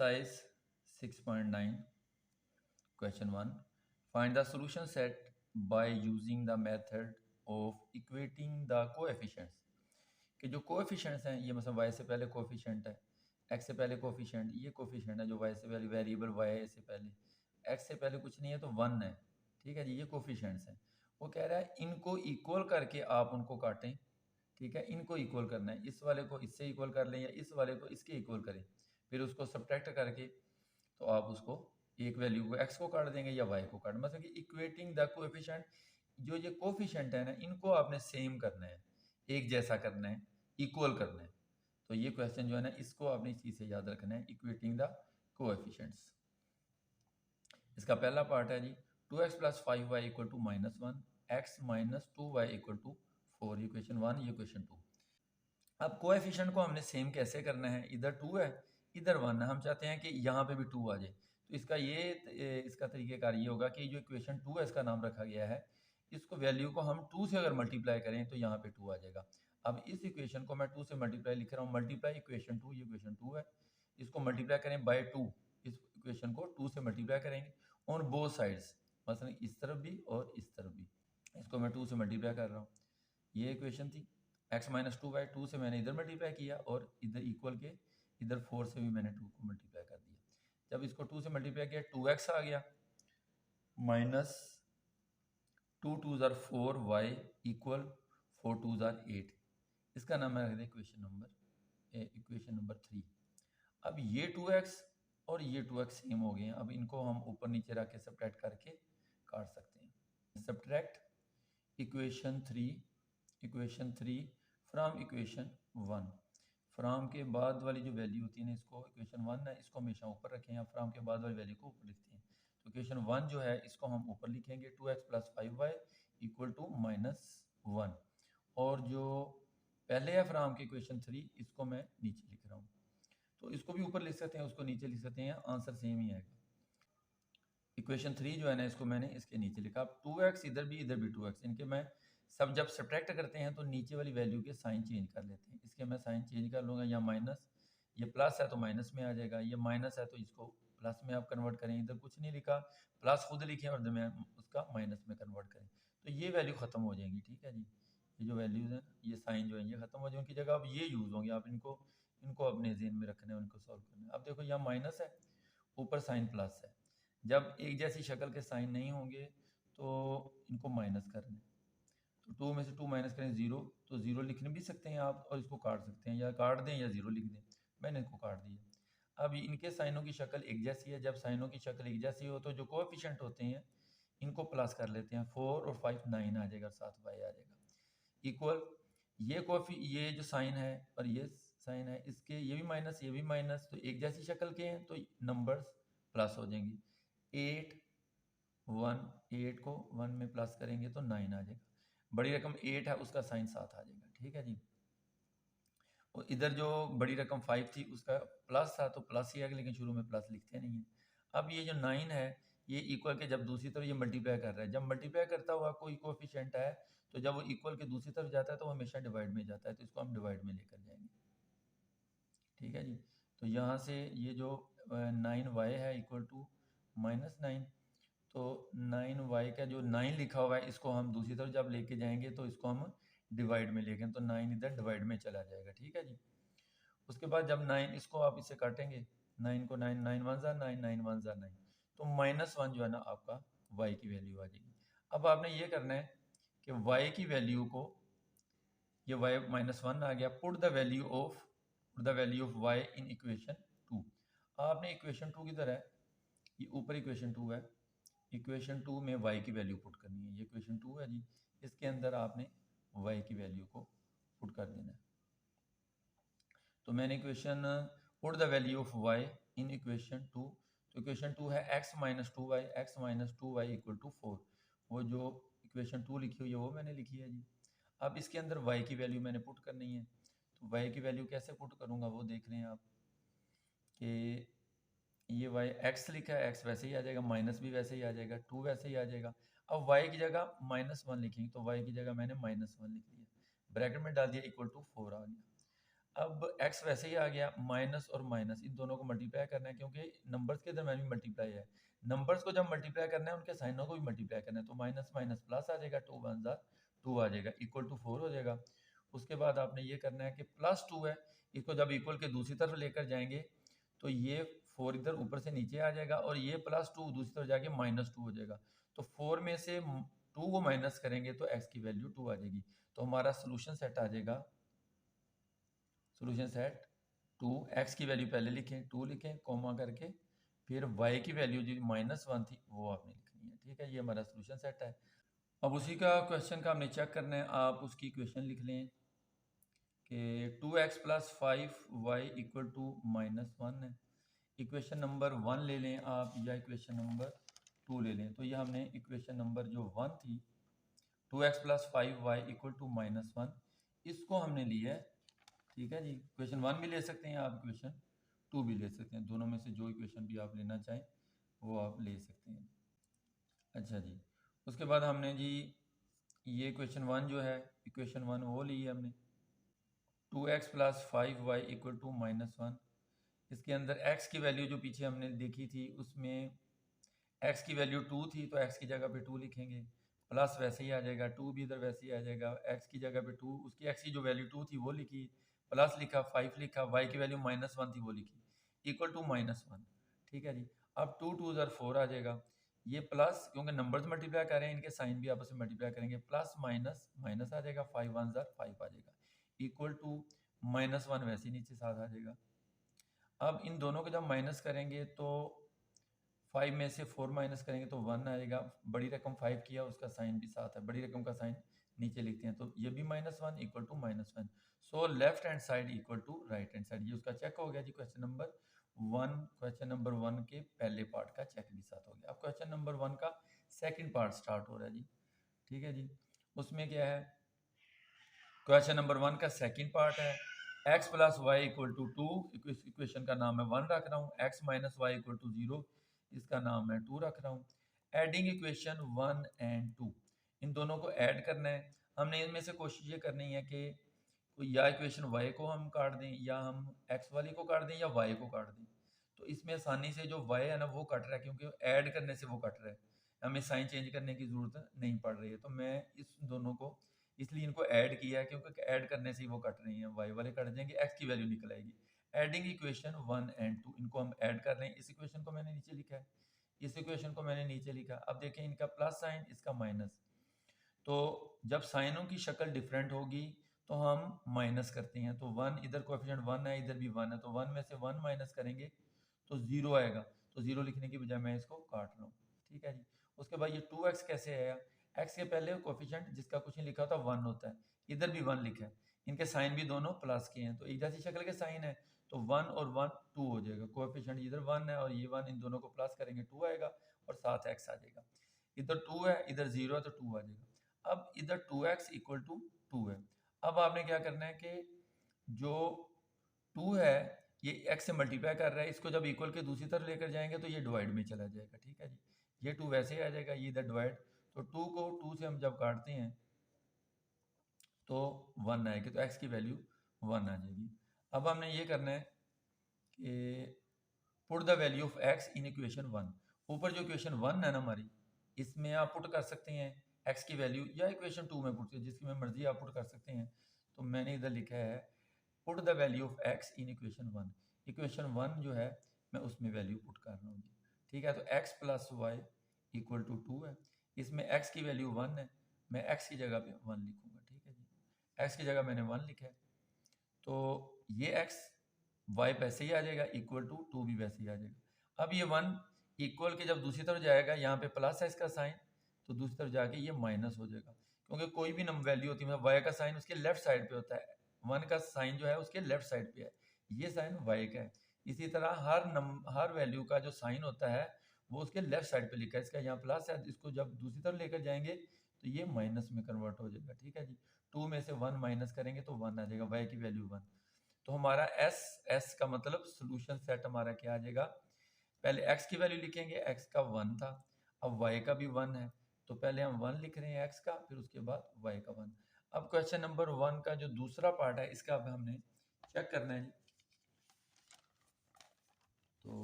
Exercise 6.9 question 1 find the solution set by using the method of equating the coefficients कि जो coefficients हैं ये मतलब y से पहले कोएफिशिएंट है, x से पहले कोएफिशिएंट, ये कोएफिशिएंट है जो y से पहले वेरिएबल y से पहले x से पहले कुछ नहीं है तो 1 है। ठीक है जी, ये कोएफिशिएंट्स हैं। वो कह रहा है इनको इक्वल करके आप उनको काटें। ठीक है, इनको इक्वल करना है, इस वाले को इससे इक्वल कर लें या इस वाले को इसके इक्वल करें, फिर उसको सब्ट्रैक्ट करके तो आप उसको एक वैल्यू को x को काट देंगे या y को काट, मतलब कि इक्वेटिंग द कोएफिशिएंट, जो ये कोएफिशिएंट है ना इनको आपने सेम करना है, एक जैसा करना है, इक्वल करना है। तो ये क्वेश्चन जो है ना इसको आपने इस चीज़ से याद रखना है, इक्वेटिंग द कोएफिशिएंट्स। इसका पहला पार्ट है जी 2x + 5y = -1, x - 2y = 4, ये क्वेश्चन 1, ये क्वेश्चन 2। अब कोएफिशिएंट को हमने सेम कैसे करना है, इधर 2 है इधर 1 है, हम चाहते हैं कि यहाँ पे भी 2 आ जाए। तो इसका तरीक़ेकार ये होगा कि जो इक्वेशन 2 है इसका नाम रखा गया है, इसको वैल्यू को हम 2 से अगर मल्टीप्लाई करें तो यहाँ पे 2 आ जाएगा। अब इस इक्वेशन को मैं 2 से मल्टीप्लाई लिख रहा हूँ, मल्टीप्लाई इक्वेशन 2, ये इक्वेशन 2 है, इसको मल्टीप्लाई करें बाय 2, इस इक्वेशन को 2 से मल्टीप्लाई करेंगे ऑन बोथ साइड्स, मतलब इस तरफ भी और इस तरफ भी, इसको मैं 2 से मल्टीप्लाई कर रहा हूँ। ये इक्वेशन थी, x - 2/2 से मैंने इधर मल्टीप्लाई किया और इधर इक्वल के इधर 4 से भी मैंने 2 को मल्टीप्लाई कर दिया। जब इसको 2 से मल्टीप्लाई किया 2x आ गया, माइनस 2 2 ज़ार 4, y इक्वल 4 2 ज़ार 8। इसका नाम है इक्वेशन नंबर 3। अब ये 2x और ये 2x सेम हो गए हैं, अब इनको हम ऊपर नीचे रख के सब्ट्रैक्ट करके काट सकते हैं। Subtract equation 3 from equation 1। From के बाद वाली जो वैल्यू होती है ना, इसको इक्वेशन 1 है इसको हमेशा ऊपर रखें, या फ्रॉम के बाद वाली वैल्यू को ऊपर लिखते हैं। तो इक्वेशन 1 जो है इसको हम ऊपर लिखेंगे 2x + 5y = -1, और जो पहले है फ्रॉम के इक्वेशन 3 इसको मैं नीचे लिख रहा हूँ। तो इसको भी ऊपर लिख सकते हैं, उसको नीचे लिख सकते हैं, आंसर सेम ही आएगा। इक्वेशन 3 जो है ना इसको मैंने इसके नीचे लिखा। अब 2x इधर भी 2x, इनके मैं सब जब सब्ट्रैक्ट करते हैं तो नीचे वाली वैल्यू के साइन चेंज कर लेते हैं। इसके मैं साइन चेंज कर लूँगा, या माइनस, ये प्लस है तो माइनस में आ जाएगा, ये माइनस है तो इसको प्लस में आप कन्वर्ट करें, इधर कुछ नहीं लिखा प्लस खुद लिखें और मैं उसका माइनस में कन्वर्ट करें तो ये वैल्यू ख़त्म हो जाएंगी। ठीक है जी, ये जो वैल्यूज़ हैं ये साइन जो है ये ख़त्म हो जाएंगे, उनकी जगह अब ये यूज़ होंगे, आप इनको अपने ज़हन में रखना है, उनको सॉल्व करना है। अब देखो यहाँ माइनस है, ऊपर साइन प्लस है, जब एक जैसी शक्ल के साइन नहीं होंगे तो इनको माइनस करना है। तो 2 में से 2 माइनस करें 0, तो 0 लिखने भी सकते हैं आप और इसको काट सकते हैं, या काट दें या 0 लिख दें, मैंने इसको काट दिया। अब इनके साइनों की शक्ल एक जैसी है, जब साइनों की शक्ल एक जैसी हो तो जो कोएफिशिएंट होते हैं इनको प्लस कर लेते हैं, 4 और 5 9 आ जाएगा, 7 y आ जाएगा, इक्वल ये जो साइन है और ये साइन है, इसके ये भी माइनस ये भी माइनस, तो एक जैसी शक्ल के हैं तो नंबर्स प्लस हो जाएंगे। 8 को 1 में प्लस करेंगे तो 9 आ जाएगा, बड़ी रकम 8 है उसका साइन 7 आ जाएगा। ठीक है जी, और इधर जो बड़ी रकम 5 थी उसका प्लस था तो प्लस ही आएगा, लेकिन शुरू में प्लस लिखते नहीं है। अब ये जो 9 है ये इक्वल के जब दूसरी तरफ ये मल्टीप्लाई कर रहा है, जब मल्टीप्लाई करता हुआ कोई कोएफिशिएंट है तो जब वो इक्वल के दूसरी तरफ जाता है तो वो हमेशा डिवाइड में जाता है, तो इसको हम डिवाइड में लेकर जाएंगे। ठीक है जी, तो यहाँ से ये जो 9y है इक्वल टू -9, तो 9y का जो 9 लिखा हुआ है इसको हम दूसरी तरफ जब लेके जाएंगे तो इसको हम डिवाइड में लेंगे, तो 9 इधर डिवाइड में चला जाएगा। ठीक है जी, उसके बाद जब 9 इसको आप इससे काटेंगे, 9 को 9 9 1 ज़ा 9 9 1 ज़ा 9, तो -1 जो है ना आपका y की वैल्यू आ जाएगी। अब आपने ये करना है कि y की वैल्यू को, ये y -1 आ गया, put the value of y in equation 2। आपने इक्वेशन 2 किधर है, ये ऊपर इक्वेशन 2 है, इक्वेशन 2 में y की वैल्यू पुट करनी है, ये इक्वेशन 2 है जी, इसके अंदर आपने y की वैल्यू को पुट कर देना है। तो मैंने equation put the value of y in equation 2, तो इक्वेशन 2 है x - 2y = 4, वो जो इक्वेशन 2 लिखी हुई है वो मैंने लिखी है जी। अब इसके अंदर y की वैल्यू मैंने पुट करनी है, तो y की वैल्यू कैसे पुट करूँगा वो देख रहे हैं आप कि ये y x लिखा है, x वैसे ही आ जाएगा, माइनस भी वैसे ही आ जाएगा, 2 वैसे ही आ जाएगा। अब y की जगह -1 लिखेंगे, तो y की जगह मैंने -1 लिख लिया, ब्रैकेट में डाल दिया, इक्वल टू 4 आ गया। अब x वैसे ही आ गया, माइनस और माइनस इन दोनों को मल्टीप्लाई करना है, क्योंकि नंबर्स के दरम्यान भी मल्टीप्लाई है। नंबर्स को जब मल्टीप्लाई करना है उनके साइनों को भी मल्टीप्लाई करना है, तो माइनस माइनस प्लस आ जाएगा, 2 वन ज़ा 2 आ जाएगा, इक्वल टू 4 हो जाएगा। उसके बाद आपने ये करना है कि प्लस 2 है, इसको जब इक्वल के दूसरी तरफ लेकर जाएंगे तो ये 4 इधर ऊपर से नीचे आ जाएगा, और ये प्लस 2 दूसरी तरफ जाके माइनस 2 हो जाएगा। तो 4 में से 2 को माइनस करेंगे तो x की वैल्यू 2 आ जाएगी। तो हमारा सोल्यूशन सेट आ जाएगा, सोल्यूशन सेट 2, x की वैल्यू पहले लिखें 2 लिखें कॉमा करके, फिर y की वैल्यू जो -1 थी वो आपने लिखनी है। ठीक है, ये हमारा सोल्यूशन सेट है। अब उसी का क्वेश्चन का हमने चेक करना है, आप उसकी इक्वेशन लिख लें कि 2x + 5y = -1 है। इक्वेशन नंबर 1 ले लें आप, या इक्वेशन नंबर 2 ले लें। तो ये हमने इक्वेशन नंबर जो 1 थी, 2x + 5y = -1, इसको हमने लिया है। ठीक है जी, इक्वेशन 1 भी ले सकते हैं आप, इक्वेशन 2 भी ले सकते हैं, दोनों में से जो इक्वेशन भी आप लेना चाहें वो आप ले सकते हैं। अच्छा जी, उसके बाद हमने जी ये इक्वेशन 1 जो है, इक्वेशन 1 वो ली है हमने, 2x + 5y = -1। इसके अंदर x की वैल्यू जो पीछे हमने देखी थी उसमें x की वैल्यू 2 थी, तो x की जगह पे 2 लिखेंगे, प्लस वैसे ही आ जाएगा, 2 भी इधर वैसे ही आ जाएगा, x की जगह पे 2, उसकी x की जो वैल्यू 2 थी वो लिखी, प्लस लिखा, 5 लिखा, y की वैल्यू -1 थी वो लिखी, इक्वल टू -1। ठीक है जी, अब 2 2 ज़र 4 आ जाएगा, ये प्लस क्योंकि नंबर्स मल्टीप्लाई कर रहे हैं इनके साइन भी आपस में मल्टीप्लाई करेंगे, प्लस माइनस माइनस आ जाएगा, 5 1 ज़र 5 आ जाएगा, इक्वल टू -1 वैसे ही नीचे साथ आ जाएगा। अब इन दोनों को जब माइनस करेंगे तो 5 में से 4 माइनस करेंगे तो 1 आएगा, बड़ी रकम 5 किया उसका साइन भी साथ है, बड़ी रकम का साइन नीचे लिखते हैं, तो ये भी -1 equal to -1। So left hand side equal to right hand side, ये उसका चेक हो गया जी, क्वेश्चन नंबर 1। क्वेश्चन नंबर 1 के पहले पार्ट का चेक भी साथ हो गया। अब क्वेश्चन नंबर 1 का सेकंड पार्ट स्टार्ट हो रहा है जी। ठीक है जी, उसमें क्या है, क्वेश्चन नंबर 1 का सेकंड पार्ट है, x + y = 2, इक्वेशन का नाम है 1 रख रहा हूँ, x - y = 0, इसका नाम है 2 रख रहा हूँ। एडिंग इक्वेशन 1 एंड 2, इन दोनों को ऐड करना है। हमने इनमें से कोशिश ये करनी है कि या इक्वेशन y को हम काट दें, या हम x वाली को काट दें, या y को काट दें। तो इसमें आसानी से जो y है ना वो कट रहा है, क्योंकि ऐड करने से वो कट रहा है, हमें साइन चेंज करने की ज़रूरत नहीं पड़ रही है। तो मैं इस दोनों को इसलिए इनको ऐड किया है, क्योंकि ऐड करने से ही वो कट रही हैं, y वाले कट जाएंगे, x की वैल्यू निकल आएगी। एडिंग इक्वेशन 1 एंड 2, इनको हम ऐड कर रहे हैं। इस इक्वेशन को मैंने नीचे लिखा है, इस इक्वेशन को मैंने नीचे लिखा। अब देखें, इनका प्लस साइन, इसका माइनस, तो जब साइनों की शक्ल डिफरेंट होगी तो हम माइनस करते हैं। तो 1 इधर कोएफिशिएंट 1 है, इधर भी 1 है, तो 1 में से 1 माइनस करेंगे तो 0 आएगा। तो 0 लिखने की बजाय मैं इसको काट रहा हूँ। ठीक है जी, उसके बाद ये 2x कैसे आया, x के पहले कोएफिशिएंट जिसका कुछ नहीं लिखा होता 1 होता है, इधर भी 1 लिखा है, इनके साइन भी दोनों प्लस के हैं, तो एक जैसी शक्ल के साइन है, तो 1 और 1 2 हो जाएगा। कोएफिशिएंट इधर 1 है और ये 1, इन दोनों को प्लस करेंगे 2 आएगा, और साथ x आ जाएगा। इधर 2 है, इधर 0 है, तो 2 आ जाएगा। अब इधर 2x = 2 है। अब आपने क्या करना है कि जो 2 है ये x से मल्टीप्लाई कर रहा है, इसको जब इक्वल के दूसरी तरफ लेकर जाएंगे तो ये डिवाइड में चला जाएगा। ठीक है जी, ये 2 वैसे ही आ जाएगा, ये इधर डिवाइड, तो 2 को 2 से हम जब काटते हैं तो 1 आएगी, तो x की वैल्यू 1 आ जाएगी। अब हमने ये करना है कि put the value of x in equation 1। ऊपर जो इक्वेशन 1 है ना हमारी, इसमें आप पुट कर सकते हैं x की वैल्यू, या इक्वेशन 2 में पुट, जिसकी में मर्जी आप पुट कर सकते हैं। तो मैंने इधर लिखा है put the value of x in equation 1। Equation 1 जो है मैं उसमें वैल्यू पुट कर रहा हूँ। ठीक है, तो x + y = 2 है, इसमें x की वैल्यू 1 है, मैं x की जगह पे 1 लिखूंगा। ठीक है जी, x की जगह मैंने 1 लिखा है, तो ये x y वैसे ही आ जाएगा, इक्वल टू 2 भी वैसे ही आ जाएगा। अब ये 1 इक्वल के जब दूसरी तरफ जाएगा, यहाँ पे प्लस है इसका साइन, तो दूसरी तरफ जाके ये माइनस हो जाएगा, क्योंकि कोई भी नंबर वैल्यू होती है, मतलब y का साइन उसके लेफ्ट साइड पे होता है, 1 का साइन जो है उसके लेफ्ट साइड पे है, ये साइन y का है। इसी तरह हर वैल्यू का जो साइन होता है वो उसके लेफ्ट साइड पे लिखा है, इसका यहाँ प्लस है, इसको जब दूसरी तरफ लेकर जाएंगे तो ये माइनस में कन्वर्ट हो जाएगा। ठीक है जी, 2 में से 1 माइनस करेंगे तो 1 आ जाएगा, y की वैल्यू 1। तो हमारा एस का मतलब सोल्यूशन सेट हमारा क्या आ जाएगा, पहले x की वैल्यू लिखेंगे, x का 1 था, अब y का भी 1 है, तो पहले हम 1 लिख रहे हैं x का, फिर उसके बाद y का 1। अब क्वेश्चन नंबर 1 का जो दूसरा पार्ट है इसका अब हमने चेक करना है जी। तो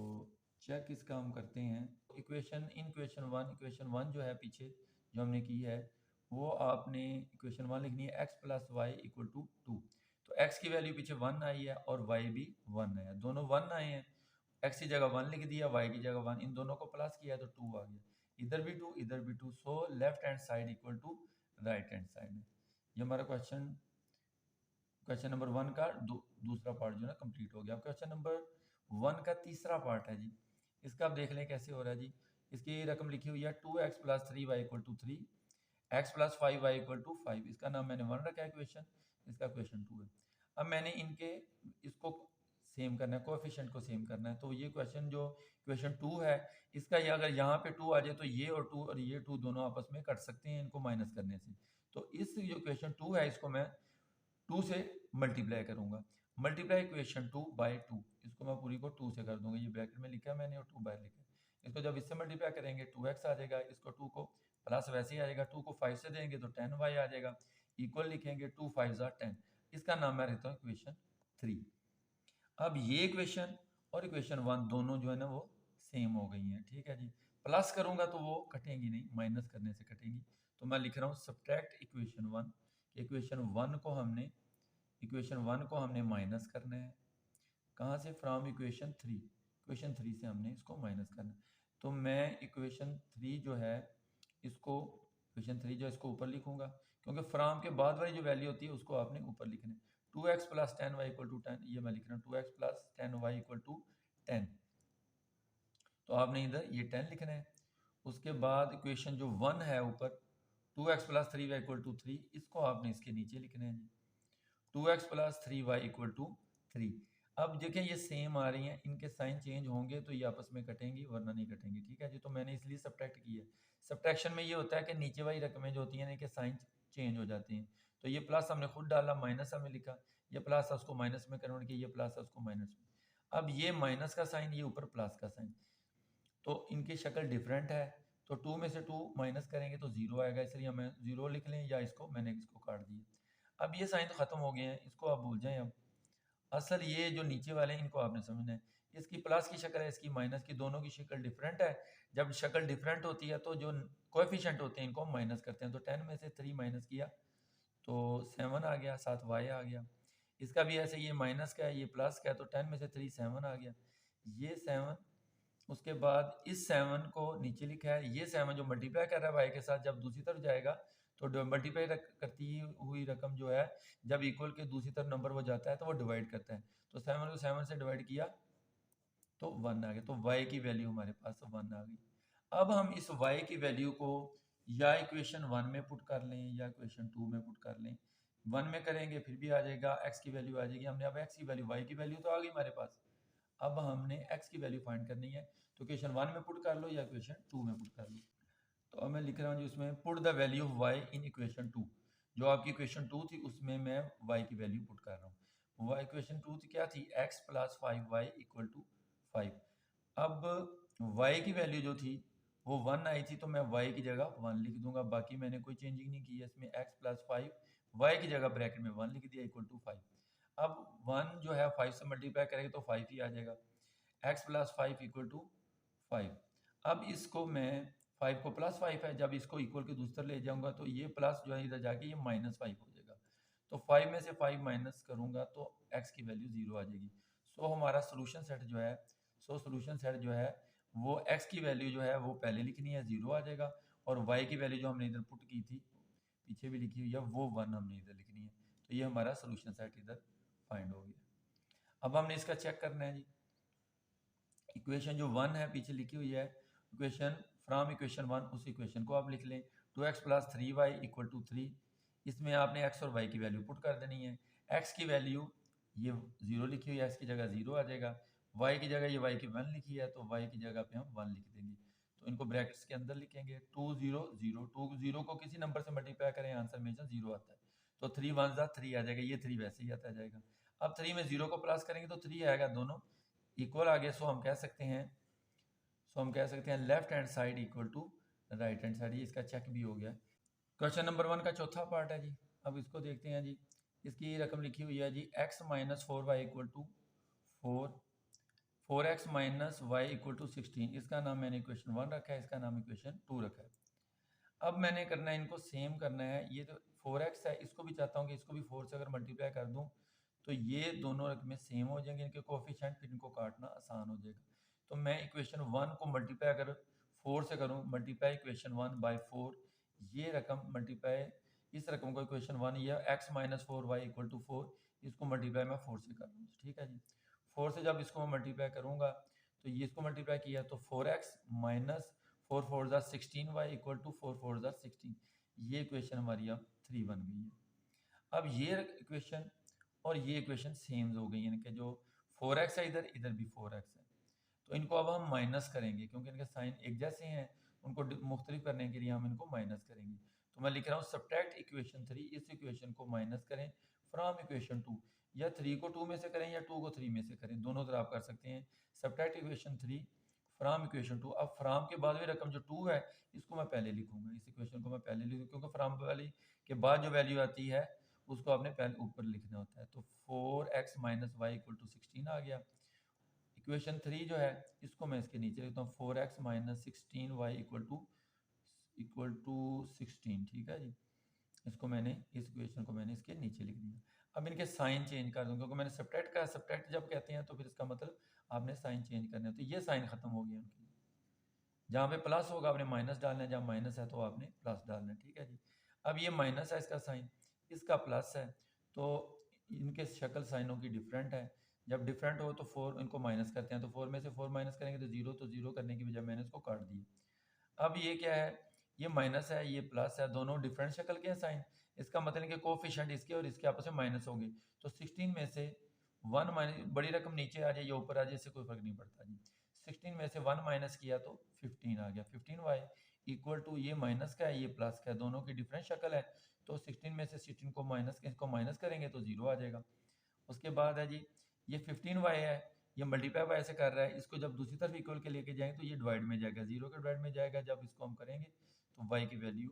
चेक इसका हम करते हैं इक्वेशन वन जो है पीछे जो हमने की है वो आपने इक्वेशन वन लिखनी है x plus y equal to 2। तो x की वैल्यू पीछे 1 आई है और y भी 1 आया, दोनों 1 आए हैं। x की जगह 1 लिख दिया, y की जगह 1, इन दोनों को प्लस किया तो 2 आ गया, इधर भी 2 इधर भी 2। So left hand side equal to right hand side है। ये हमारा क्वेश्चन नंबर 1 का दूसरा पार्ट जो है कंप्लीट हो गया। अब क्वेश्चन नंबर 1 का तीसरा पार्ट है जी। इसका आप देख लें कैसे हो रहा है जी। इसकी रकम लिखी हुई है 2x plus 3y equal to 3, x plus 5y equal to 5। इसका नाम मैंने 1 रखा है क्वेश्चन, इसका क्वेश्चन 2 है। अब मैंने इनके इसको सेम करना है, कोएफिशिएंट को सेम करना है। तो ये क्वेश्चन जो क्वेश्चन 2 है इसका ये अगर यहाँ पे 2 आ जाए तो ये और 2 और ये 2 दोनों आपस में कट सकते हैं इनको माइनस करने से। तो इस जो क्वेश्चन 2 है इसको मैं 2 से मल्टीप्लाई करूंगा। मल्टीप्लाई इक्वेशन 2 बाय 2, इसको मैं पूरी को 2 से कर दूंगा। ये ब्रैकेट में लिखा है मैंने और 2 बाय लिखा है। इसको जब इससे मल्टीप्लाई करेंगे 2x आ जाएगा, इसको 2 को प्लस वैसे ही आ जाएगा, 2 को 5 से देंगे तो 10y आ जाएगा, इक्वल लिखेंगे 2 5 ज़ा 10। इसका नाम मैं रखता हूँ इक्वेशन 3। अब ये इक्वेशन और इक्वेशन 1 दोनों जो है ना वो सेम हो गई हैं, ठीक है जी। प्लस करूंगा तो वो कटेंगी नहीं, माइनस करने से कटेंगी। तो मैं लिख रहा हूँ सब्ट्रैक्ट इक्वेशन 1। इक्वेशन 1 को हमने माइनस करना है। कहाँ से? From equation 3। इक्वेशन 3 से हमने इसको माइनस करना है। तो मैं इक्वेशन 3 जो है इसको इक्वेशन 3 जो इसको ऊपर लिखूंगा, क्योंकि फ्रॉम के बाद वाली जो वैल्यू होती है उसको आपने ऊपर लिखना है। 2x plus 10y equal to 10, ये मैं लिख रहा हूँ 2x plus 10y equal to 10। तो आपने इधर ये 10 लिखना है। उसके बाद इक्वेशन जो 1 है ऊपर 2x plus 3y equal to 3, इसको आपने इसके नीचे लिखना है जी। 2x plus 3y equal to 3। अब देखें ये सेम आ रही हैं, इनके साइन चेंज होंगे तो ये आपस में कटेंगी वरना नहीं कटेंगी, ठीक है जी। तो मैंने इसलिए सब्ट्रैक्ट की है। सब्ट्रैक्शन में ये होता है कि नीचे वाली रकमें जो होती हैं इनके साइन चेंज हो जाते हैं। तो ये प्लस हमने खुद डाला, माइनस हमने लिखा, ये प्लस है उसको माइनस में कन्वर्ट किया, ये प्लस है उसको माइनस में। अब ये माइनस का साइन, ये ऊपर प्लस का साइन, तो इनकी शक्ल डिफरेंट है। तो 2 में से 2 माइनस करेंगे तो 0 आएगा, इसलिए हमें 0 लिख लें, या इसको मैंने इसको काट दिया। अब ये साइन तो ख़त्म हो गए हैं, इसको आप भूल जाएं। अब असल ये जो नीचे वाले हैं इनको आपने समझना है। इसकी प्लस की शक्ल है, इसकी माइनस की, दोनों की शक्ल डिफरेंट है। जब शक्ल डिफरेंट होती है तो जो कोएफिशिएंट होते हैं इनको हम माइनस करते हैं। तो 10 में से 3 माइनस किया तो 7 आ गया, साथ y आ गया। इसका भी ऐसे, ये माइनस का है ये प्लस का है, तो 10 में से 3 7 आ गया, ये 7। उसके बाद इस 7 को नीचे लिखा है, ये 7 जो मल्टीप्लाई कर रहा है वाई के साथ, जब दूसरी तरफ जाएगा तो मल्टीप्लाई करती हुई रकम जो है जब इक्वल के दूसरी तरफ नंबर वो जाता है तो वो डिवाइड करता है। तो 7 को 7 से डिवाइड किया तो 1 आ गया, तो y की वैल्यू हमारे पास 1 आ गई। अब हम इस y की वैल्यू को या इक्वेशन 1 में पुट कर लें या इक्वेशन 2 में पुट कर लें। 1 में करेंगे फिर भी आ जाएगा, x की वैल्यू आ जाएगी। हमने अब x की वैल्यू, y की वैल्यू तो आ गई हमारे पास, अब हमने x की वैल्यू फाइंड करनी है। तो इक्वेशन 1 में पुट कर लो या इक्वेशन 2 में पुट कर लो। तो अब मैं लिख रहा हूँ जी उसमें put the value of y in equation 2। जो आपकी इक्वेशन 2 थी उसमें मैं y की वैल्यू पुट कर रहा हूँ। y इक्वेशन 2 थी क्या थी? x plus 5y equal to 5। अब y की वैल्यू जो थी वो 1 आई थी, तो मैं y की जगह 1 लिख दूंगा, बाकी मैंने कोई चेंजिंग नहीं की है इसमें। x प्लस 5 y की जगह ब्रैकेट में 1 लिख दिया इक्वल टू 5। अब 1 जो है 5 से मल्टीप्लाई करेंगे तो 5 ही आ जाएगा, x प्लस 5 इक्वल टू 5। अब इसको मैं 5 को प्लस 5 है, जब इसको इक्वल के दूसरी तरफ ले जाऊंगा तो ये प्लस जो है इधर जाके ये माइनस 5 हो जाएगा। तो 5 में से 5 माइनस करूंगा तो x की वैल्यू 0 आ जाएगी। सो हमारा सोल्यूशन सेट जो है वो x की वैल्यू जो है वो पहले लिखनी है, 0 आ जाएगा, और y की वैल्यू जो हमने इधर पुट की थी पीछे भी लिखी हुई है वो 1 हमने इधर लिखनी है। तो ये हमारा सोल्यूशन सेट इधर फाइंड हो गया। अब हमने इसका चेक करना है जी। इक्वेशन जो 1 है पीछे लिखी हुई है, इक्वेशन फ्रॉम इक्वेशन 1, उस इक्वेशन को आप लिख लें 2x plus 3y equal to 3। इसमें आपने x और y की वैल्यू पुट कर देनी है। x की वैल्यू ये 0 लिखी हुई है, x की जगह 0 आ जाएगा, y की जगह ये y की 1 लिखी है तो y की जगह पे हम 1 लिख देंगे। तो इनको ब्रैकेट्स के अंदर लिखेंगे। 2 0 0, 2 0 को किसी नंबर से मल्टीप्लाई करें आंसर हमेशा 0 आता है, तो 3 1 जा 3 आ जाएगा, ये 3 वैसे ही आता जाएगा। अब 3 में 0 को प्लस करेंगे तो 3 आएगा, दोनों इक्वल आ गया। सो हम कह सकते हैं left hand side equal to right hand side. ये इसका चेक भी हो गया। क्वेश्चन नंबर 1 का चौथा पार्ट है जी। अब इसको देखते हैं जी। इसकी रकम लिखी हुई है जी x minus 4y equal to 4x minus y equal to 16। इसका नाम मैंने इक्वेशन 1 रखा है, इसका नाम इक्वेशन 2 रखा है। अब मैंने करना है, इनको सेम करना है। ये तो 4x है, इसको भी चाहता हूँ कि इसको भी 4 से अगर मल्टीप्लाई कर दूँ तो ये दोनों रकमें सेम हो जाएंगे, इनके कोफिशिएंट, फिर इनको काटना आसान हो जाएगा। तो मैं इक्वेशन 1 को मल्टीप्लाई अगर 4 से करूँ, मल्टीप्लाई इक्वेशन 1 बाई 4, ये रकम मल्टीप्लाई इस रकम को इक्वेशन 1 या x minus 4y equal to 4, इसको मल्टीप्लाई मैं 4 से कर दूँ। ठीक है जी, 4 से जब इसको मैं मल्टीप्लाई करूँगा तो ये इसको मल्टीप्लाई किया तो 4x माइनस 4 4 ज़ा 16y इक्वल टू 4 4 ज़ा 16। ये इक्वेशन हमारी अब 3 बन गई है। अब ये इक्वेशन और ये इक्वेशन सेम हो गई, यानी कि जो 4x है इधर, इधर भी 4x है। तो इनको अब हम माइनस करेंगे क्योंकि इनके साइन एक जैसे हैं, उनको मुख्तलिफ करने के लिए हम इनको माइनस करेंगे। तो मैं लिख रहा हूँ सब्ट्रैक्ट इक्वेशन 3, इस इक्वेशन को माइनस करें फ्रॉम इक्वेशन 2, या 3 को 2 में से करें या 2 को 3 में से करें, दोनों तरह आप कर सकते हैं। Subtract equation 3 from equation 2। अब फ्रॉम के बाद भी रकम जो 2 है इसको मैं पहले लिखूंगा, इस इक्वेशन को मैं पहले लिखूँ क्योंकि फ्रॉम वाली के बाद जो वैल्यू आती है उसको आपने पहले ऊपर लिखना होता है। तो 4x minus y equal to 16 आ गया। इक्वेशन 3 जो है इसको मैं इसके नीचे लिखता हूँ, 4x minus 16y equal to 16। ठीक है जी, इसको मैंने, इस इक्वेशन को मैंने इसके नीचे लिख दिया। अब इनके साइन चेंज कर दूँ क्योंकि मैंने सब्ट्रैक्ट का, सब्ट्रैक्ट जब कहते हैं तो फिर इसका मतलब आपने साइन चेंज करना है। तो ये साइन खत्म हो गया उनकी, जहाँ पे प्लस होगा आपने माइनस डालना है, जहाँ माइनस है तो आपने प्लस डालना है। ठीक है जी, अब ये माइनस है इसका साइन, इसका प्लस है, तो इनके शक्ल साइनों की डिफरेंट है। जब डिफरेंट हो तो 4 इनको माइनस करते हैं, तो 4 में से 4 माइनस करेंगे तो जीरो करने की बजाय मैंने इसको काट दिया। अब ये क्या है, ये माइनस है, ये प्लस है, दोनों डिफरेंट शक्ल के हैं साइन। इसका मतलब कि कोफिशिएंट इसके और इसके आपस में माइनस होंगे। तो 16 में से 1 माइनस, बड़ी रकम नीचे आ जाए या ऊपर आ जाए इससे कोई फर्क नहीं पड़ता जी। 16 में से 1 माइनस किया तो 15 आ गया। 15y इक्वल टू, ये माइनस का है ये प्लस का है, दोनों की डिफरेंट शक्ल है। तो 16 में से 16 को माइनस, इसको माइनस करेंगे तो 0 आ जाएगा। उसके बाद है जी, ये 15y है, ये मल्टीप्लाई वाई से कर रहा है, इसको जब दूसरी तरफ इक्वल के लेके जाएंगे तो ये डिवाइड में जाएगा, 0 के डिवाइड में जाएगा। जब इसको हम करेंगे तो y की वैल्यू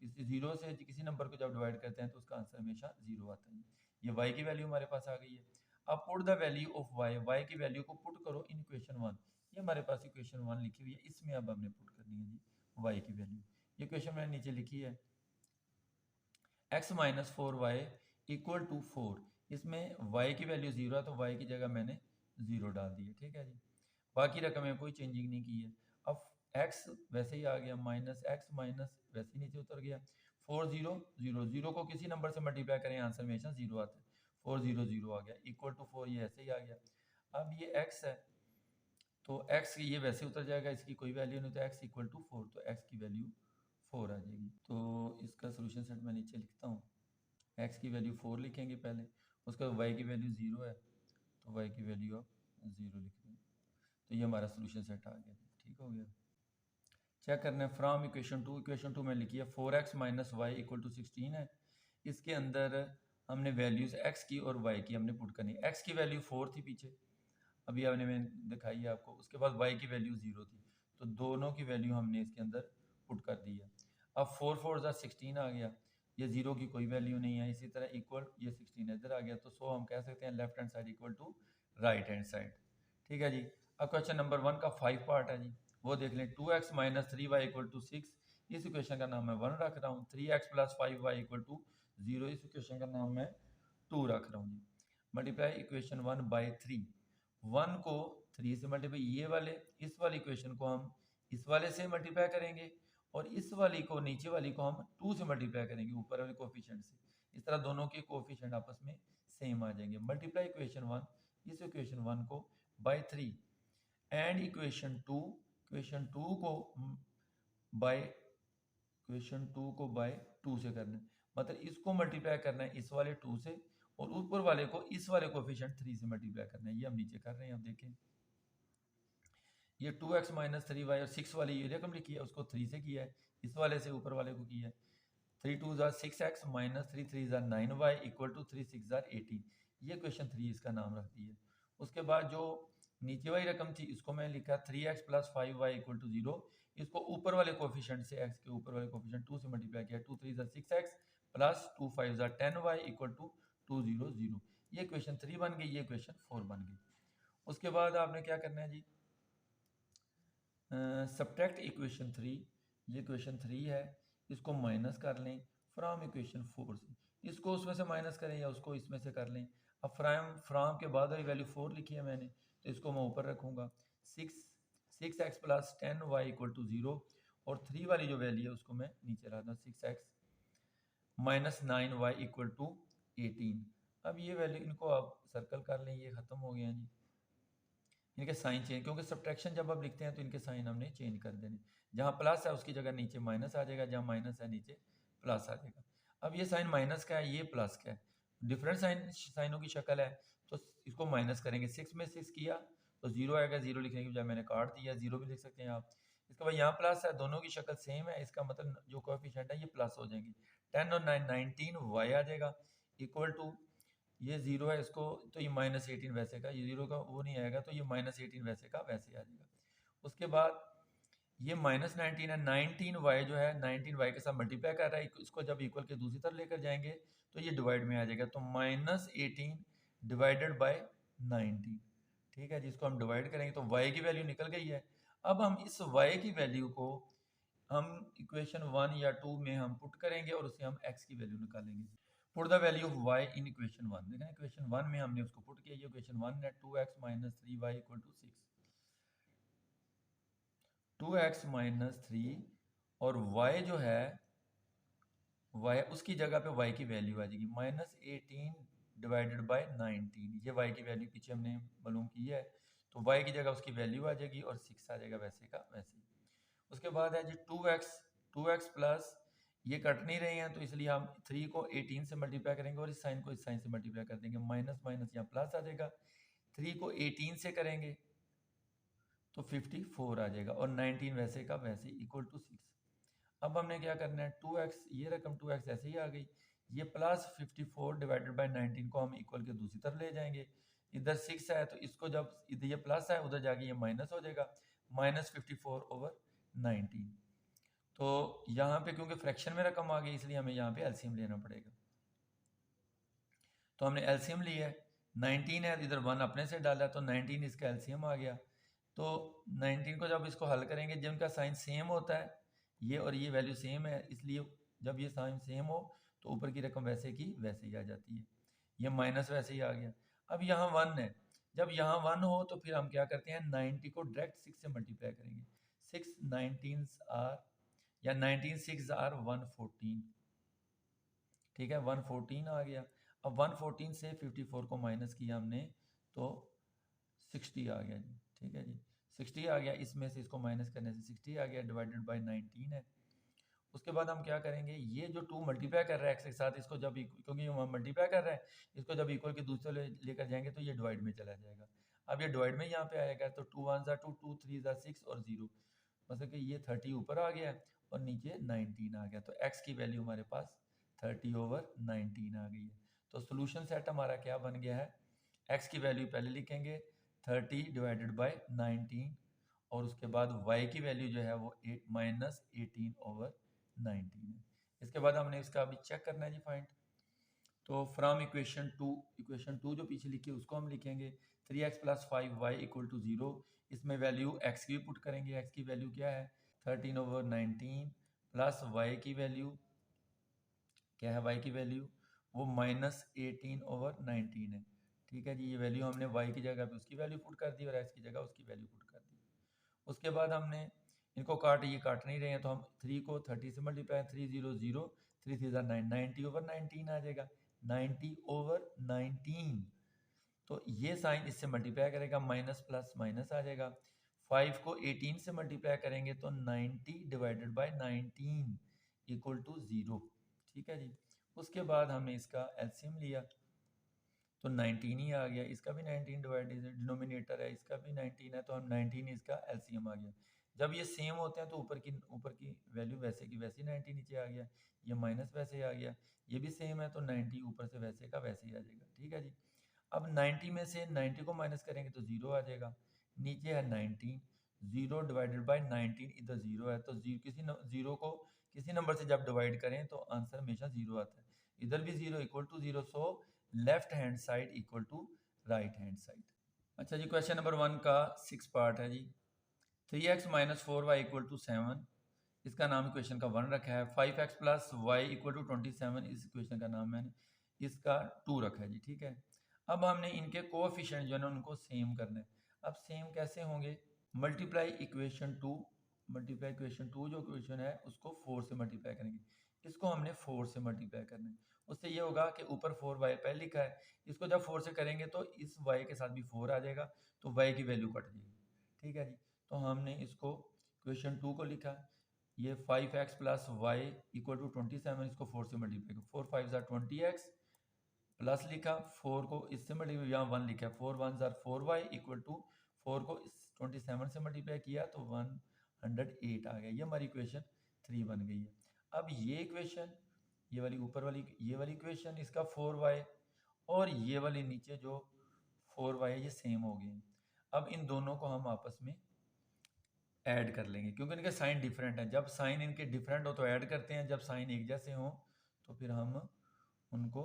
किसी 0 से किसी नंबर को जब डिवाइड करते हैं तो उसका आंसर हमेशा 0 आता है। ये y की वैल्यू हमारे पास आ गई है। अब put the value of y की वैल्यू को पुट करो इन इक्वेशन 1। ये हमारे पास इक्वेशन 1 लिखी हुई है, इसमें अब हमने पुट करनी है जी y की वैल्यू। ये इक्वेशन मैंने नीचे लिखी है, x minus 4y equal to 4। इसमें y की वैल्यू 0 है तो y की जगह मैंने 0 डाल दी है। ठीक है जी, बाकी रकम में कोई चेंजिंग नहीं की है। अब x वैसे ही आ गया, माइनस x माइनस वैसे ही नीचे उतर गया। 4 0 0 0 को किसी नंबर से मल्टीप्लाई करें आंसर हमेशा 0 आता है। 4 0 0 आ गया इक्वल टू 4, ये ऐसे ही आ गया। अब ये x है तो x ये वैसे उतर जाएगा, इसकी कोई वैल्यू नहीं, तो x इक्वल टू 4, तो x की वैल्यू 4 आ जाएगी। तो इसका सोल्यूशन सेट मैं नीचे लिखता हूँ, x की वैल्यू 4 लिखेंगे पहले, उसके बाद y की वैल्यू 0 है तो y की वैल्यू आप 0 लिख दें। तो ये हमारा सोल्यूशन सेट आ गया। ठीक हो गया, चेक करना है फ्रॉम इक्वेशन 2। इक्वेशन 2 में लिखी है 4x minus y equal to 16 है। इसके अंदर हमने वैल्यूज़ x की और y की हमने पुट करनी है। x की वैल्यू 4 थी पीछे, अभी आपने मैंने दिखाई है आपको, उसके बाद y की वैल्यू 0 थी, तो दोनों की वैल्यू हमने इसके अंदर पुट कर दी है। अब 4 4 ज़ा 16 आ गया, ये 0 की कोई वैल्यू नहीं है, इसी तरह इक्वल ये 16 इधर आ गया, तो सो हम कह सकते हैं left hand side equal to right hand side. ठीक है जी, अब क्वेश्चन नंबर 1 का 5 पार्ट है जी, वो देख लें। 2x minus 3y equal to 6, इस इक्वेशन का नाम मैं 1 रख रहा हूँ। 3x plus 5y equal to 0, इस इक्वेशन का नाम मैं 2 रख रहा हूँ जी। मल्टीप्लाई इक्वेशन 1 बाई 3, 1 को 3 से मल्टीप्लाई, ये वाले इस वाली इक्वेशन को हम इस वाले से मल्टीप्लाई करेंगे और इस वाली को, नीचे वाली को हम 2 से मल्टीप्लाई करेंगे ऊपर वाले कोफिशिएंट से। इस तरह दोनों के कोफिशिएंट आपस में सेम आ जाएंगे। मल्टीप्लाई इक्वेशन 1, इस इक्वेशन 1 को बाई 3 एंड इक्वेशन 2 को बाय इक्वेशन 2 को बाय 2 से करना है, मतलब इसको मल्टीप्लाई करना है इस वाले 2 से और ऊपर वाले को इस वाले कोफिशिएंट 3 से मल्टीप्लाई करना है। ये हम नीचे कर रहे हैं, अब देखें ये 2x माइनस 3y और 6 वाली ये रकम लिखी है उसको 3 से किया है, इस वाले से ऊपर वाले को किया है। 3 2 ज़ा 6x माइनस 3 3 ज़ा 9y इक्वल टू 3 6 ज़ा 18, ये क्वेश्चन 3 इसका नाम रखती है। उसके बाद जो नीचे वाली रकम थी इसको मैं लिखा 3x plus 5y equal to 0, इसको ऊपर वाले कोफिशिएंट से, x के ऊपर वाले कोफिशिएंट 2 से मल्टीप्लाई किया, 2 3 ज़ा 6x प्लस 2 5 ज़ा 10y इक्वल टू 200। ये इक्वेशन 3 बन गई, ये इक्वेशन 4 बन गई। उसके बाद आपने क्या करना है जी, सब्ट्रैक्ट इक्वेशन 3, ये इक्वेशन 3 है, इसको माइनस कर लें फ्रॉम इक्वेशन 4 से, इसको उसमें से माइनस करें या उसको इसमें से कर लें। अब फ्राम के बाद वाली वैल्यू 4 लिखी है मैंने, तो इसको मैं ऊपर रखूँगा। 6x plus 10y equal to 0, और 3 वाली जो वैल्यू है उसको मैं नीचे रखता हूँ, 6x minus 9y equal to 18। अब ये वैल्यू इनको आप सर्कल कर लें, ये ख़त्म हो गया जी। इनके साइन चेंज, क्योंकि सब्ट्रैक्शन जब आप लिखते हैं तो इनके साइन हमने चेंज कर देने। जहाँ प्लस है उसकी जगह नीचे माइनस आ जाएगा, जहाँ माइनस है नीचे प्लस आ जाएगा। अब ये साइन माइनस का है, ये प्लस का है, डिफरेंट साइनों की शक्ल है, तो इसको माइनस करेंगे। 6 में 6 किया तो 0 आएगा, 0 लिखने की बजाय मैंने काट दिया, 0 भी लिख सकते हैं आप। इसके बाद यहाँ प्लस है, दोनों की शक्ल सेम है, इसका मतलब जो कोएफिशिएंट है ये प्लस हो जाएंगे। 10 और 9 19 y आ जाएगा इक्वल टू, ये 0 है, इसको तो ये माइनस 18 वैसे का, ये 0 का वो नहीं आएगा, तो ये माइनस 18 वैसे का वैसे आ जाएगा। उसके बाद ये माइनस 19 है, 19y जो है 19y के साथ मल्टीप्लाई कर रहा है, इसको जब इक्वल के दूसरी तरफ लेकर जाएंगे तो ये डिवाइड में आ जाएगा, तो माइनस 18 डिवाइडेड बाय 19। ठीक है, जिसको हम डिवाइड करेंगे तो y की वैल्यू निकल गई है। अब हम इस y की वैल्यू को हम इक्वेशन 1 या 2 में हम पुट करेंगे और उससे हम x की वैल्यू निकालेंगे। Put the value of y in equation 1, देखा इक्वेशन 1 में हमने उसको पुट किया, ये इक्वेशन 1 है, 2x minus 3y equal to 6, 2x minus 3, और y जो है y उसकी जगह पे y की वैल्यू आ जाएगी माइनस 18 डिवाइडेड बाय 19, ये y की वैल्यू पीछे हमने मालूम की है, तो y की जगह उसकी वैल्यू आ जाएगी और 6 आ जाएगा वैसे का वैसे। उसके बाद है जी 2x प्लस, ये कट नहीं रहे हैं तो इसलिए हम 3 को 18 से मल्टीप्लाई करेंगे और इस साइन को इस साइन से मल्टीप्लाई कर देंगे, माइनस माइनस यहाँ प्लस आ जाएगा। 3 को 18 से करेंगे तो 54 आ जाएगा, और 19 वैसे का वैसे इक्वल टू 6। अब हमने क्या करना है, 2x, ये रकम 2x ऐसे ही आ गई, ये प्लस 54 डिवाइडेड बाय 19 को हम इक्वल के दूसरी तरफ ले जाएंगे। इधर 6 है तो इसको जब इधर ये प्लस है उधर जाके ये माइनस हो जाएगा, माइनस 54 ओवर 19। तो यहाँ पे क्योंकि फ्रैक्शन में रकम आ गई इसलिए हमें यहाँ पे एलसीएम लेना पड़ेगा। तो हमने एलसीएम लिया है, 19 है, इधर 1 अपने से डाला तो 19 इसका एलसीएम आ गया। तो 19 को जब इसको हल करेंगे, जिनका साइन सेम होता है, ये और ये वैल्यू सेम है, इसलिए जब ये साइन सेम हो तो ऊपर की रकम वैसे की वैसे ही आ जाती है, ये माइनस वैसे ही आ गया। अब यहाँ 1 है, जब यहाँ 1 हो तो फिर हम क्या करते हैं, 90 को डायरेक्ट 6 से मल्टीप्लाई करेंगे। 6 19 आर या 19 6 आर 114, ठीक है, 114 आ गया। अब 114 से 54 को माइनस किया हमने तो 60 आ गया जी, ठीक है जी, 60 आ गया, इसमें से इसको माइनस करने से 60 आ गया, डिवाइडेड बाय 19 है। उसके बाद हम क्या करेंगे, ये जो 2 मल्टीप्लाई कर रहा है एक्स के साथ, इसको जब क्योंकि ये मल्टीप्लाई कर रहा है, इसको जब इक्वल के दूसरे लेकर जाएंगे तो ये डिवाइड में चला जाएगा। अब ये डिवाइड में यहाँ पे आएगा, तो 2 1 2 2 3 6 और 0, मतलब कि ये 30 ऊपर आ गया और नीचे 19 आ गया, तो x की वैल्यू हमारे पास 30 ओवर 19 आ गई है। तो सोल्यूशन सेट हमारा क्या बन गया है, x की वैल्यू पहले लिखेंगे 30 डिवाइडेड बाय 19, और उसके बाद y की वैल्यू जो है वो माइनस 18 ओवर 19 है। इसके बाद हमने इसका अभी चेक करना है जी फाइंड। तो फ्रॉम इक्वेशन 2 जो पीछे लिखी है उसको हम लिखेंगे 3x plus 5y equal to 0, इसमें वैल्यू x की भी पुट करेंगे, x की वैल्यू क्या है 13 ओवर 19 प्लस y की वैल्यू क्या है, y की वैल्यू वो माइनस 18 ओवर 19 है। ठीक है जी, ये वैल्यू हमने y की जगह पे उसकी वैल्यू पुट कर दी और x की जगह उसकी वैल्यू पुट कर दी। उसके बाद हमने इनको ये काट नहीं रहे हैं तो हम 3 को 30 से मल्टीप्लाई, 3 0 0 3 3 9 90 ओवर 19 आ जाएगा, 90 ओवर 19। तो ये साइन इससे मल्टीप्लाई करेगा, माइनस प्लस माइनस आ जाएगा। 5 को 18 से मल्टीप्लाई करेंगे तो 90 डिवाइडेड बाय 19 इक्वल टू 0, ठीक है जी। उसके बाद हमने इसका एलसीएम लिया तो 19 ही आ गया, इसका भी 19 डिवाइडेड डिनोमिनेटर है, इसका भी 19 है, तो हम 19 इसका एलसीएम आ गया। जब ये सेम होते हैं तो ऊपर की वैल्यू वैसे की वैसे 90 नीचे आ गया, ये माइनस वैसे आ गया, ये भी सेम है तो 90 ऊपर से वैसे का वैसे ही आ जाएगा, ठीक है जी। अब 90 में से 90 को माइनस करेंगे तो 0 आ जाएगा, नीचे है 19, 0 डिवाइडेड बाय 19, इधर 0 है तो जीरो को किसी नंबर से जब डिवाइड करें तो आंसर हमेशा 0 आता है, इधर भी 0 equal to 0, so left hand side equal to right hand side. अच्छा जी, क्वेश्चन नंबर 1 का 6 पार्ट है जी। 3x minus 4y equal to 7, इसका नाम इक्वेशन का 1 रखा है। 5x plus y equal to 27, इस इक्वेशन का नाम मैंने इसका 2 रखा है जी। ठीक है, अब हमने इनके कोएफिशिएंट जो है ना उनको सेम करना है। अब सेम कैसे होंगे? मल्टीप्लाई इक्वेशन 2, मल्टीप्लाई इक्वेशन 2 जो इक्वेशन है उसको 4 से मल्टीप्लाई करेंगे, इसको हमने 4 से मल्टीप्लाई करना है। उससे ये होगा कि ऊपर 4y पहले लिखा है, इसको जब 4 से करेंगे तो इस y के साथ भी 4 आ जाएगा, तो y की वैल्यू कट जाएगी। ठीक है जी, तो हमने इसको इक्वेशन 2 को लिखा, ये 5x plus y equal to 27, इसको 4 से मल्टीप्लाई, 4 5 ज़ार 20x प्लस लिखा, 4 को इससे मल्टीप्लाई, यहाँ 1 लिखा, 4 1 ज़ार 4y इक्वल टू 4 को इस 27 से मल्टीप्लाई किया तो 108 आ गया। ये हमारी इक्वेशन 3 बन गई है। अब ये इक्वेशन, ये वाली ऊपर वाली, ये वाली इक्वेशन इसका 4y और ये वाली नीचे जो 4y है ये सेम हो गए। अब इन दोनों को हम आपस में ऐड कर लेंगे, क्योंकि इनके साइन डिफरेंट हैं। जब साइन इनके डिफरेंट हो तो ऐड करते हैं, जब साइन एक जैसे हो तो फिर हम उनको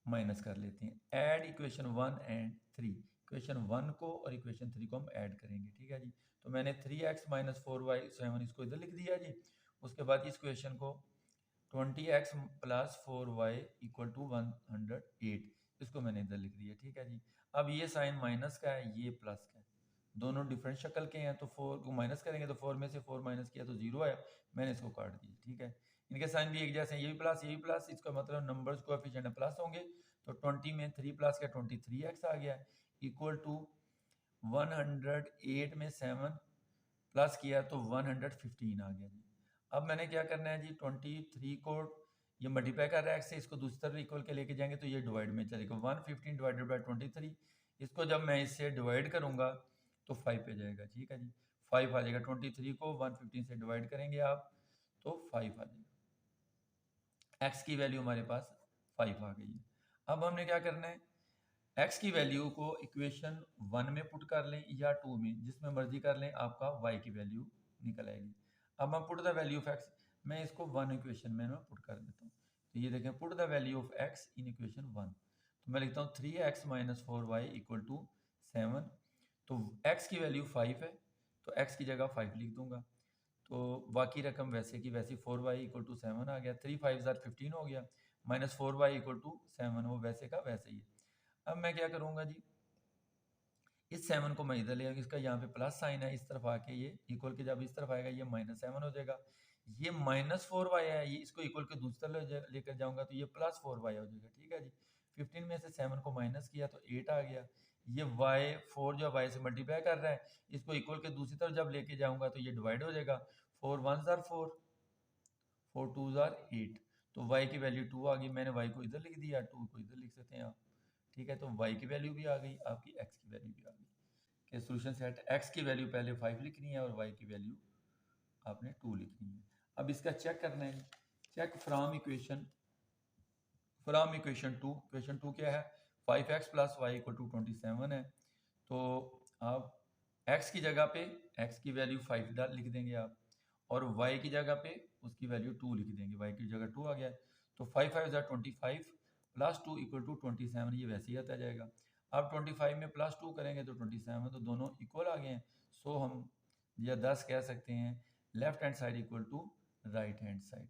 माइनस कर लेते हैं। ऐड इक्वेशन 1 एंड 3, इक्वेशन 1 को और इक्वेशन 3 को हम ऐड करेंगे। ठीक है जी, तो मैंने 3x माइनस 4y 7 इसको इधर लिख दिया जी। उसके बाद इस इक्वेशन को 20x plus 4y equal to 108, इसको मैंने इधर लिख दिया। ठीक है जी, अब ये साइन माइनस का है, ये प्लस का है, दोनों डिफरेंट शक्ल के हैं, तो 4 को माइनस करेंगे तो 4 में से 4 माइनस किया तो 0 आया, मैंने इसको काट दिया। ठीक है, इनके साइन भी एक जैसे हैं, ये भी प्लस, ये भी प्लस, इसका मतलब नंबर्स कोएफिशिएंट प्लस होंगे, तो 20 में 3 प्लस किया 23x आ गया, इक्वल टू 108 में 7 प्लस किया तो 115 आ गया जी। अब मैंने क्या करना है जी, 23 को ये मल्टीप्लाई कर रहा है x से, इसको दूसरी तरफ इक्वल के लेके जाएंगे तो ये डिवाइड में चलेगा, 115 डिवाइडेड बाई 23, इसको जब मैं इससे डिवाइड करूंगा तो 5 पे जाएगा। ठीक है जी, 5 आ जाएगा, 23 को 115 से डिवाइड करेंगे आप तो 5 आ जाएगा। x की वैल्यू हमारे पास 5 आ गई है। अब हमने क्या करना है, x की वैल्यू को इक्वेशन 1 में पुट कर लें या 2 में, जिसमें मर्जी कर लें, आपका y की वैल्यू निकल आएगी। अब हम put the value of x, मैं इसको 1 इक्वेशन में पुट कर देता हूँ, तो ये देखें, put the value of x in equation 1, तो मैं लिखता हूँ 3x minus 4y equal to 7, तो x की वैल्यू 5 है तो x की जगह 5 लिख दूंगा, तो बाकी रकम वैसे की वैसी 4y इक्वल टू 7 आ गया, 3 5 ज़ार 15 हो गया, माइनस 4y इक्वल टू 7, वो वैसे का वैसे ही है। अब मैं क्या करूँगा जी, इस 7 को मैं इधर ले आऊँगा, इसका यहाँ पे प्लस साइन है, इस तरफ आके ये इक्वल के जब इस तरफ आएगा ये -7 हो जाएगा, ये -4y है, ये इसको इक्वल के दूसरी तरफ लेकर जाऊँगा तो ये +4y हो जाएगा। ठीक है जी, 15 में से 7 को माइनस किया तो 8 आ गया, ये y 4 जो y से मल्टीप्लाई कर रहा है, इसको इक्वल के दूसरी तरफ जब लेके जाऊँगा तो ये डिवाइड हो जाएगा, 4 1 ज़ार 4, 4 2 ज़ार 8, तो y की वैल्यू 2 आ गई, मैंने y को इधर लिख दिया, 2 को इधर लिख सकते हैं आप। ठीक है, तो y की वैल्यू भी आ गई, आपकी x की वैल्यू भी आ गई। कि सोल्यूशन सेट x की वैल्यू पहले 5 लिखनी है और y की वैल्यू आपने 2 लिखनी है। अब इसका चेक करना है, चेक फ्रॉम इक्वेशन 2, इक्वेशन 2 क्या है, 5x plus y equal to 27 है, तो आप x की जगह पे x की वैल्यू 5 लिख देंगे आप, और y की जगह पे उसकी वैल्यू 2 लिख देंगे, y की जगह 2 आ गया, तो 5 5 ज़ार 25 प्लस 2 इक्वल टू 27, ये वैसे ही आता जाएगा। अब 25 में प्लस 2 करेंगे तो 27, तो दोनों इक्वल आ गए हैं, सो हम या 10 कह सकते हैं left hand side equal to right hand side.